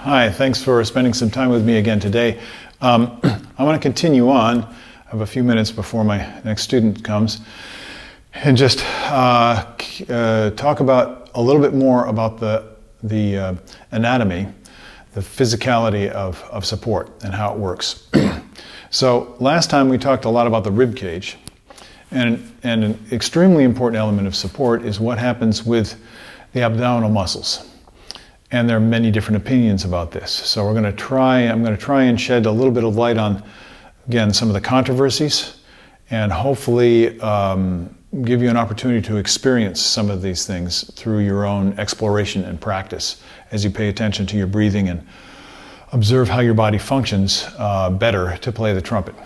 Hi, thanks for spending some time with me again today. I want to continue on. I have a few minutes before my next student comes and just talk about a little bit more about the anatomy, the physicality of support and how it works. So last time we talked a lot about the rib cage, and an extremely important element of support is what happens with the abdominal muscles. And there are many different opinions about this. So I'm going to try and shed a little bit of light on, again, some of the controversies, and hopefully give you an opportunity to experience some of these things through your own exploration and practice as you pay attention to your breathing and observe how your body functions better to play the trumpet.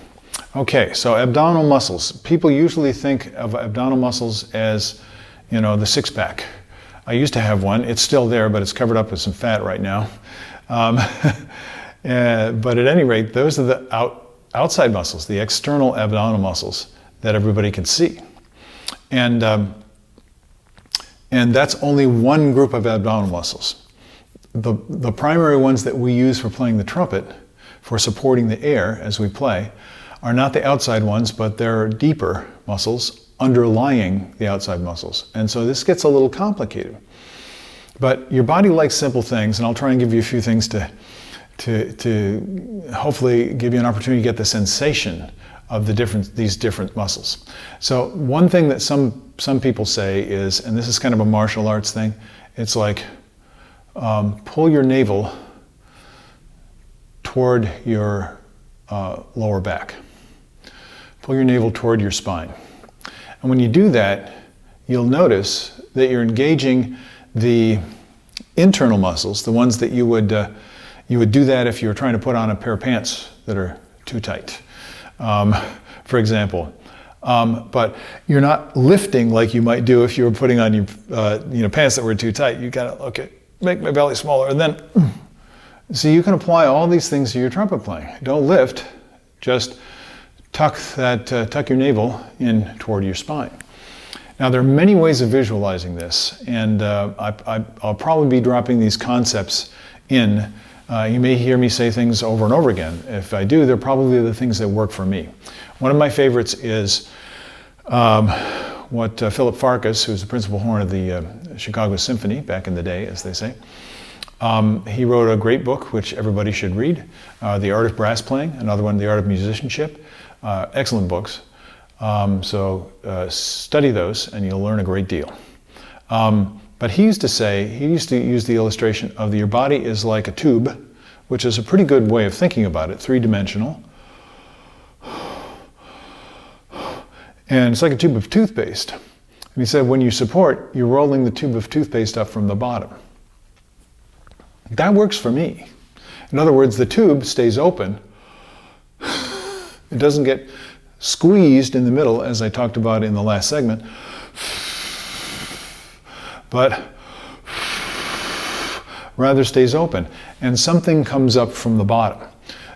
Okay, so abdominal muscles. People usually think of abdominal muscles as, you know, the six-pack. I used to have one. It's still there, but it's covered up with some fat right now. But at any rate, those are the outside muscles, the external abdominal muscles that everybody can see. And that's only one group of abdominal muscles. The primary ones that we use for playing the trumpet, for supporting the air as we play, are not the outside ones, but they're deeper muscles underlying the outside muscles. And so this gets a little complicated. But your body likes simple things, and I'll try and give you a few things to hopefully give you an opportunity to get the sensation of these different muscles. So one thing that some people say is, and this is kind of a martial arts thing, it's like pull your navel toward your lower back. Pull your navel toward your spine. And when you do that, you'll notice that you're engaging the internal muscles, the ones that you would do that if you were trying to put on a pair of pants that are too tight, for example. But you're not lifting like you might do if you were putting on your pants that were too tight. You gotta, okay, make my belly smaller, and then so you can apply all these things to your trumpet playing. don't lift, just tuck your navel in toward your spine. Now there are many ways of visualizing this, and I'll probably be dropping these concepts in. You may hear me say things over and over again. If I do, they're probably the things that work for me. One of my favorites is what Philip Farkas, who's the principal horn of the Chicago Symphony back in the day, as they say, he wrote a great book which everybody should read, The Art of Brass Playing, another one, The Art of Musicianship. Excellent books. So study those and you'll learn a great deal. But he used to use the illustration of your body is like a tube, which is a pretty good way of thinking about it, three-dimensional. And it's like a tube of toothpaste. And he said when you support, you're rolling the tube of toothpaste up from the bottom. That works for me. In other words, the tube stays open. It doesn't get squeezed in the middle, as I talked about in the last segment, but rather stays open, and something comes up from the bottom.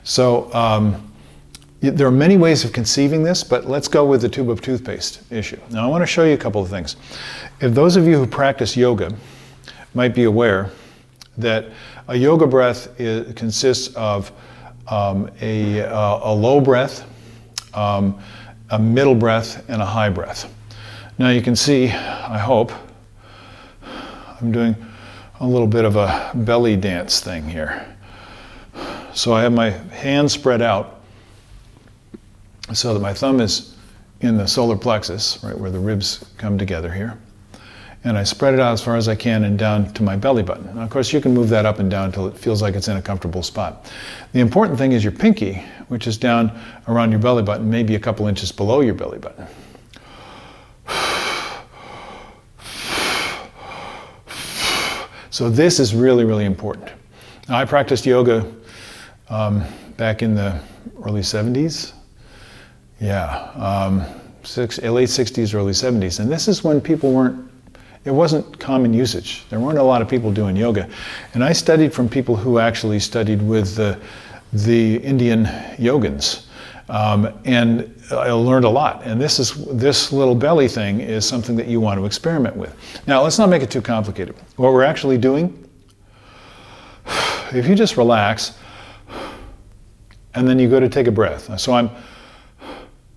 So there are many ways of conceiving this, but let's go with the tube of toothpaste issue. Now I want to show you a couple of things. If those of you who practice yoga might be aware that a yoga breath consists of a low breath, a middle breath, and a high breath. Now you can see, I hope, I'm doing a little bit of a belly dance thing here. So I have my hands spread out so that my thumb is in the solar plexus, right where the ribs come together here. And I spread it out as far as I can and down to my belly button. Now, of course, you can move that up and down until it feels like it's in a comfortable spot. The important thing is your pinky, which is down around your belly button, maybe a couple inches below your belly button. So this is really, really important. Now, I practiced yoga back in the early 70s. Yeah, late 60s, early 70s. And this is when it wasn't common usage. There weren't a lot of people doing yoga. And I studied from people who actually studied with the Indian yogins. And I learned a lot. And this little belly thing is something that you want to experiment with. Now, let's not make it too complicated. What we're actually doing if you just relax, and then you go to take a breath. So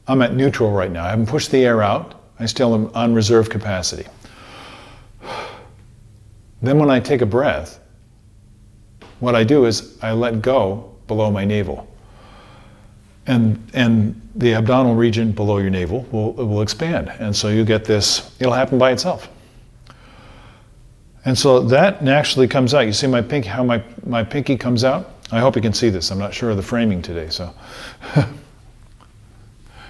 I'm at neutral right now. I haven't pushed the air out. I still am on reserve capacity. Then when I take a breath, what I do is I let go below my navel. And the abdominal region below your navel will expand. And so you get this, it'll happen by itself. And so that naturally comes out. You see my pinky, how my pinky comes out? I hope you can see this. I'm not sure of the framing today, so.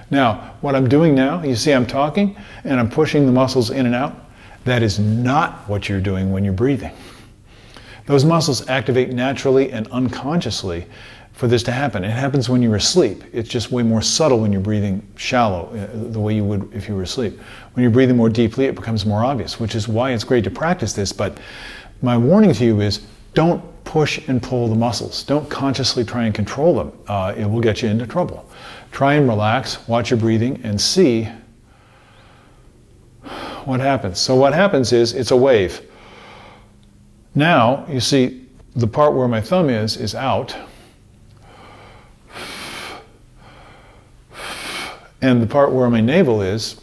Now, what I'm doing now, you see I'm talking and I'm pushing the muscles in and out. That is not what you're doing when you're breathing. Those muscles activate naturally and unconsciously for this to happen. It happens when you're asleep. It's just way more subtle when you're breathing shallow, the way you would if you were asleep. When you're breathing more deeply, it becomes more obvious, which is why it's great to practice this. But my warning to you is don't push and pull the muscles. Don't consciously try and control them. It will get you into trouble. Try and relax, watch your breathing, and see what happens. So what happens is it's a wave. Now, you see the part where my thumb is out. And the part where my navel is,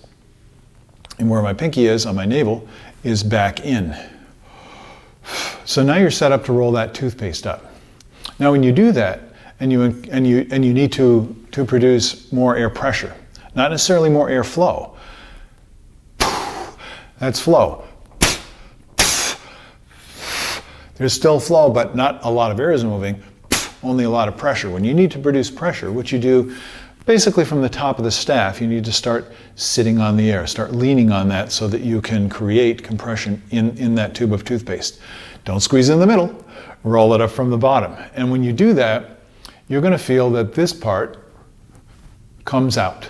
and where my pinky is on my navel, is back in. So now you're set up to roll that toothpaste up. Now when you do that, and you need to produce more air pressure, not necessarily more air flow. That's flow. There's still flow, but not a lot of air is moving, only a lot of pressure. When you need to produce pressure, what you do basically from the top of the staff, you need to start sitting on the air, start leaning on that so that you can create compression in that tube of toothpaste. Don't squeeze in the middle, roll it up from the bottom. And when you do that, you're going to feel that this part comes out.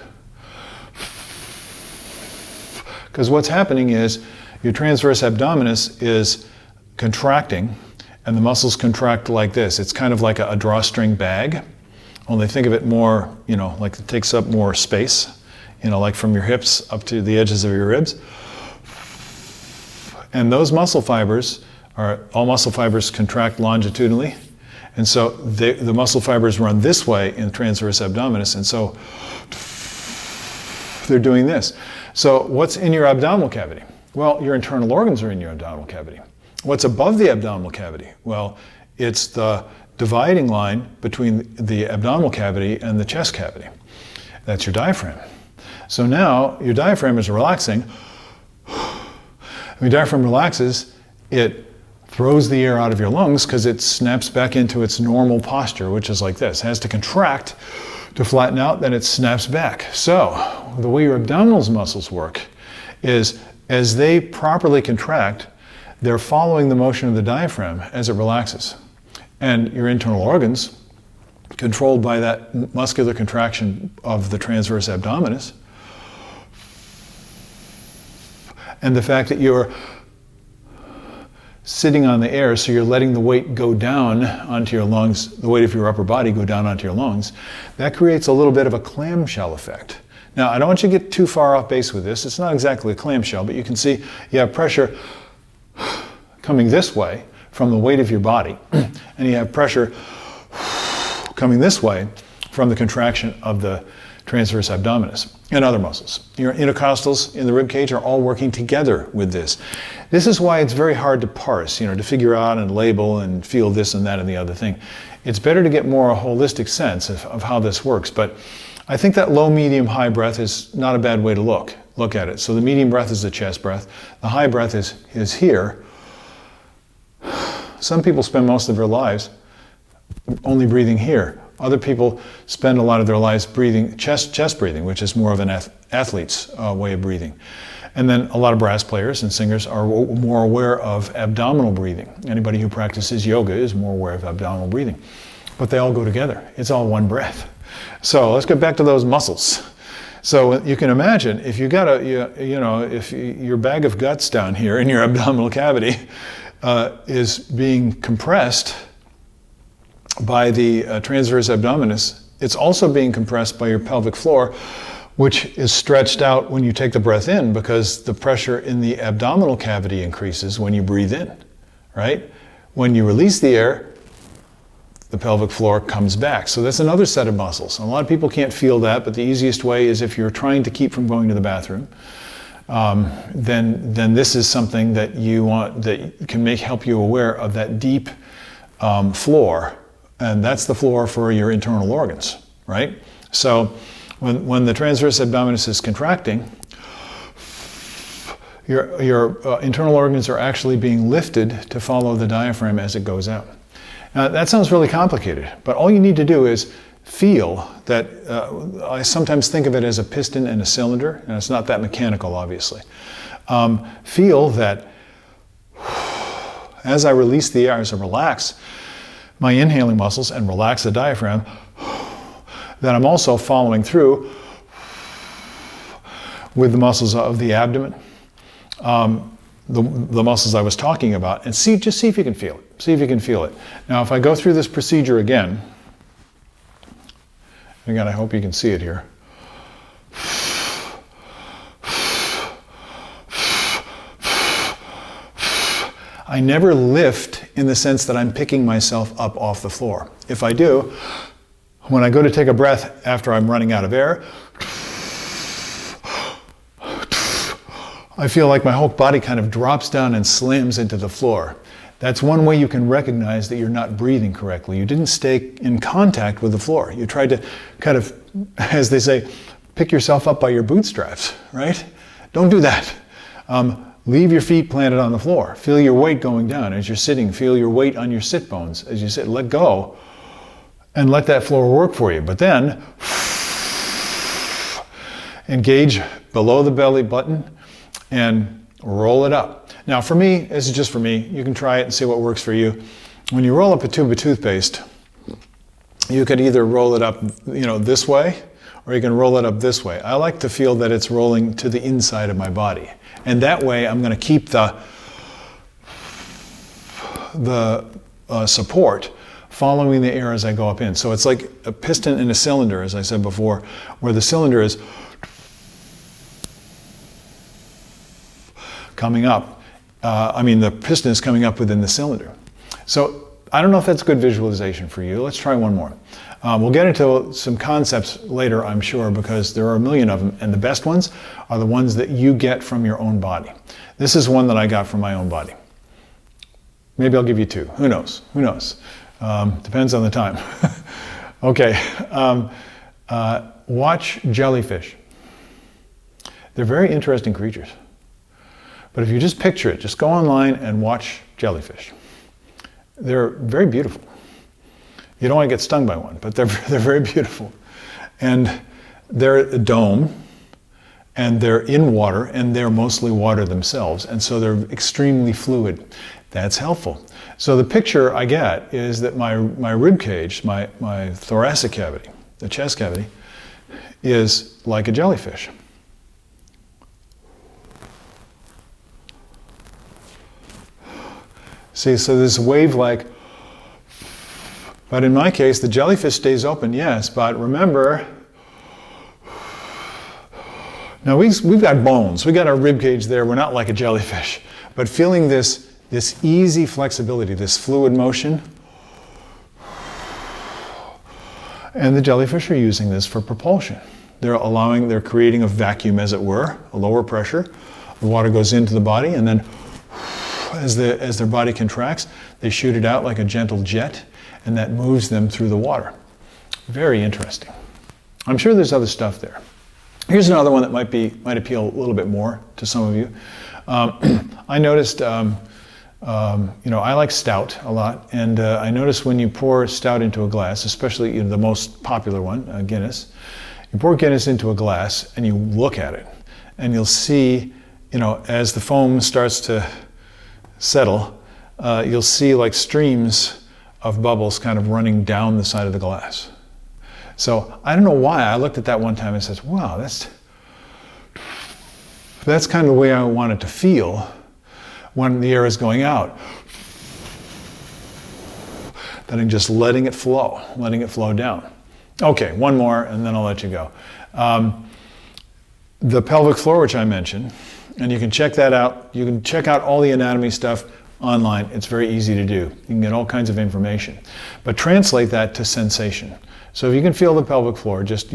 Because what's happening is your transverse abdominis is contracting, and the muscles contract like this. It's kind of like a drawstring bag. Only think of it more, like it takes up more space, like from your hips up to the edges of your ribs. And those muscle fibers all muscle fibers contract longitudinally. And so the muscle fibers run this way in transverse abdominis. And so they're doing this. So what's in your abdominal cavity? Well, your internal organs are in your abdominal cavity. What's above the abdominal cavity? Well, it's the dividing line between the abdominal cavity and the chest cavity. That's your diaphragm. So now your diaphragm is relaxing. When your diaphragm relaxes, it throws the air out of your lungs because it snaps back into its normal posture, which is like this. It has to contract to flatten out, then it snaps back. So the way your abdominal muscles work is as they properly contract, they're following the motion of the diaphragm as it relaxes. And your internal organs, controlled by that muscular contraction of the transverse abdominis, and the fact that you're sitting on the air, so you're letting the weight go down onto your lungs, the weight of your upper body go down onto your lungs, that creates a little bit of a clamshell effect. Now, I don't want you to get too far off base with this. It's not exactly a clamshell, but you can see you have pressure coming this way from the weight of your body, and you have pressure coming this way from the contraction of the transverse abdominis and other muscles. Your intercostals in the rib cage are all working together with this. This is why it's very hard to parse, to figure out and label and feel this and that and the other thing. It's better to get more a holistic sense of how this works, but I think that low, medium, high breath is not a bad way to look at it. So the medium breath is the chest breath. The high breath is here. Some people spend most of their lives only breathing here. Other people spend a lot of their lives breathing chest breathing, which is more of an athlete's way of breathing. And then a lot of brass players and singers are more aware of abdominal breathing. Anybody who practices yoga is more aware of abdominal breathing. But they all go together. It's all one breath. So let's get back to those muscles. So you can imagine if you got if your bag of guts down here in your abdominal cavity is being compressed by the transverse abdominis, it's also being compressed by your pelvic floor, which is stretched out when you take the breath in because the pressure in the abdominal cavity increases when you breathe in, right? When you release the air, the pelvic floor comes back. So that's another set of muscles. A lot of people can't feel that, but the easiest way is if you're trying to keep from going to the bathroom, then this is something that you want, that can help you aware of that deep floor, and that's the floor for your internal organs, right? So when the transverse abdominis is contracting, your internal organs are actually being lifted to follow the diaphragm as it goes out. Now, that sounds really complicated, but all you need to do is feel that, I sometimes think of it as a piston and a cylinder, and it's not that mechanical, obviously. Feel that as I release the air, as I relax my inhaling muscles and relax the diaphragm, that I'm also following through with the muscles of the abdomen, the muscles I was talking about, and just see if you can feel it. See if you can feel it. Now, if I go through this procedure again, I hope you can see it here. I never lift in the sense that I'm picking myself up off the floor. If I do, when I go to take a breath after I'm running out of air, I feel like my whole body kind of drops down and slams into the floor. That's one way you can recognize that you're not breathing correctly. You didn't stay in contact with the floor. You tried to kind of, as they say, pick yourself up by your bootstraps, right? Don't do that. Leave your feet planted on the floor. Feel your weight going down as you're sitting. Feel your weight on your sit bones as you sit. Let go and let that floor work for you. But then, engage below the belly button and roll it up. Now for me, this is just for me, you can try it and see what works for you. When you roll up a tube of toothpaste, you could either roll it up, this way, or you can roll it up this way. I like to feel that it's rolling to the inside of my body. And that way I'm going to keep the support following the air as I go up in. So it's like a piston and a cylinder, as I said before, where the cylinder is coming up. The piston is coming up within the cylinder. So I don't know if that's good visualization for you. Let's try one more. We'll get into some concepts later, I'm sure, because there are a million of them, and the best ones are the ones that you get from your own body. This is one that I got from my own body. Maybe I'll give you two. Who knows? Who knows? Depends on the time. Okay. Watch jellyfish. They're very interesting creatures. But if you just picture it, just go online and watch jellyfish. They're very beautiful. You don't want to get stung by one, but they're very beautiful. And they're a dome, and they're in water, and they're mostly water themselves, and so they're extremely fluid. That's helpful. So the picture I get is that my rib cage, my thoracic cavity, the chest cavity, is like a jellyfish. See, so this wave-like, but in my case, the jellyfish stays open, yes, but remember, now we've got bones, we got our rib cage there, we're not like a jellyfish, but feeling this easy flexibility, this fluid motion, and the jellyfish are using this for propulsion. They're creating a vacuum, as it were, a lower pressure, the water goes into the body, and then as their body contracts, they shoot it out like a gentle jet, and that moves them through the water. Very interesting. I'm sure there's other stuff there. Here's another one that might appeal a little bit more to some of you. I noticed, I like stout a lot, and I noticed when you pour stout into a glass, especially the most popular one, Guinness, you pour Guinness into a glass and you look at it, and you'll see, as the foam starts to settle, you'll see like streams of bubbles kind of running down the side of the glass. So I don't know why, I looked at that one time and said, wow, that's kind of the way I want it to feel when the air is going out. Then I'm just letting it flow down. Okay, one more and then I'll let you go. The pelvic floor, which I mentioned, and you can check that out. You can check out all the anatomy stuff online. It's very easy to do. You can get all kinds of information. But translate that to sensation. So if you can feel the pelvic floor, just,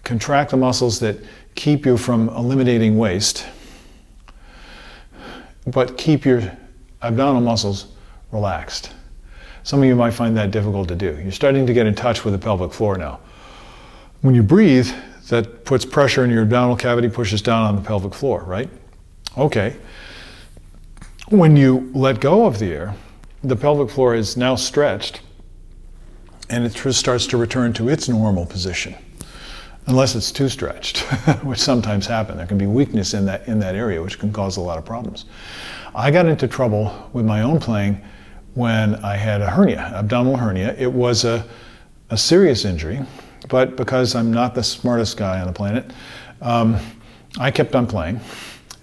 contract the muscles that keep you from eliminating waste, but keep your abdominal muscles relaxed. Some of you might find that difficult to do. You're starting to get in touch with the pelvic floor now. When you breathe, that puts pressure in your abdominal cavity, pushes down on the pelvic floor, right? Okay. When you let go of the air, the pelvic floor is now stretched, and it starts to return to its normal position, unless it's too stretched, which sometimes happens. There can be weakness in that area, which can cause a lot of problems. I got into trouble with my own playing when I had a hernia, abdominal hernia. It was a serious injury, but because I'm not the smartest guy on the planet, I kept on playing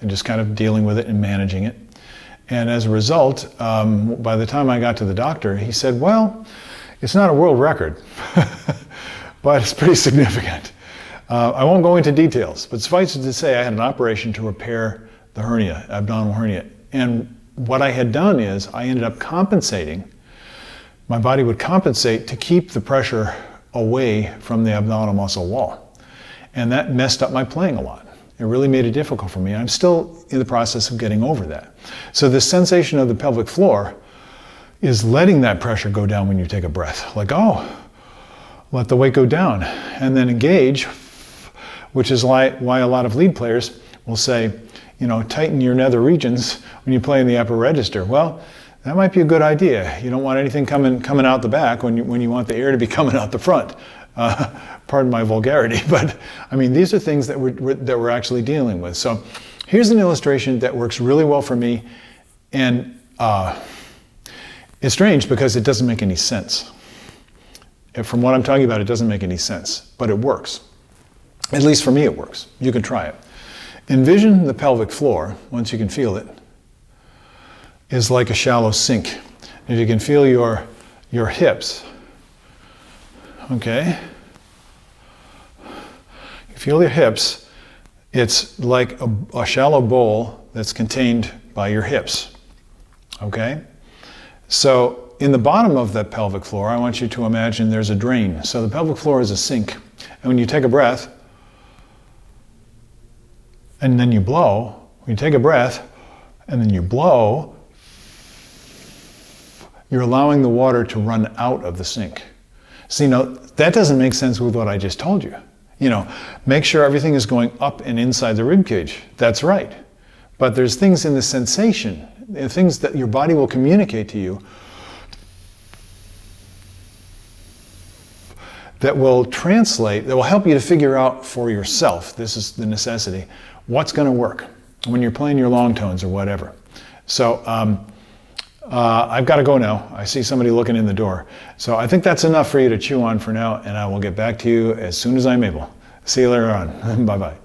and just kind of dealing with it and managing it. And as a result, by the time I got to the doctor, he said, well, it's not a world record, but it's pretty significant. I won't go into details, but suffice it to say, I had an operation to repair the hernia, abdominal hernia. And what I had done is I ended up compensating. My body would compensate to keep the pressure away from the abdominal muscle wall. And that messed up my playing a lot. It really made it difficult for me. I'm still in the process of getting over that. So the sensation of the pelvic floor is letting that pressure go down when you take a breath. Like, oh, let the weight go down. And then engage, which is why a lot of lead players will say, tighten your nether regions when you play in the upper register. Well, that might be a good idea. You don't want anything coming out the back when you want the air to be coming out the front. Pardon my vulgarity, but I mean, these are things that we're actually dealing with. So here's an illustration that works really well for me, and it's strange because it doesn't make any sense. From what I'm talking about, it doesn't make any sense, but it works. At least for me, it works. You can try it. Envision the pelvic floor, once you can feel it, is like a shallow sink. If you can feel your hips, okay? You feel your hips, it's like a shallow bowl that's contained by your hips, okay? So in the bottom of that pelvic floor, I want you to imagine there's a drain. So the pelvic floor is a sink. And when you take a breath, and then you blow, when you take a breath, and then you blow, you're allowing the water to run out of the sink. See, that doesn't make sense with what I just told you. Make sure everything is going up and inside the rib cage. That's right. But there's things in the sensation, things that your body will communicate to you that will translate, that will help you to figure out for yourself, this is the necessity, what's going to work when you're playing your long tones or whatever. So I've got to go now. I see somebody looking in the door. So I think that's enough for you to chew on for now, and I will get back to you as soon as I'm able. See you later on. Bye-bye.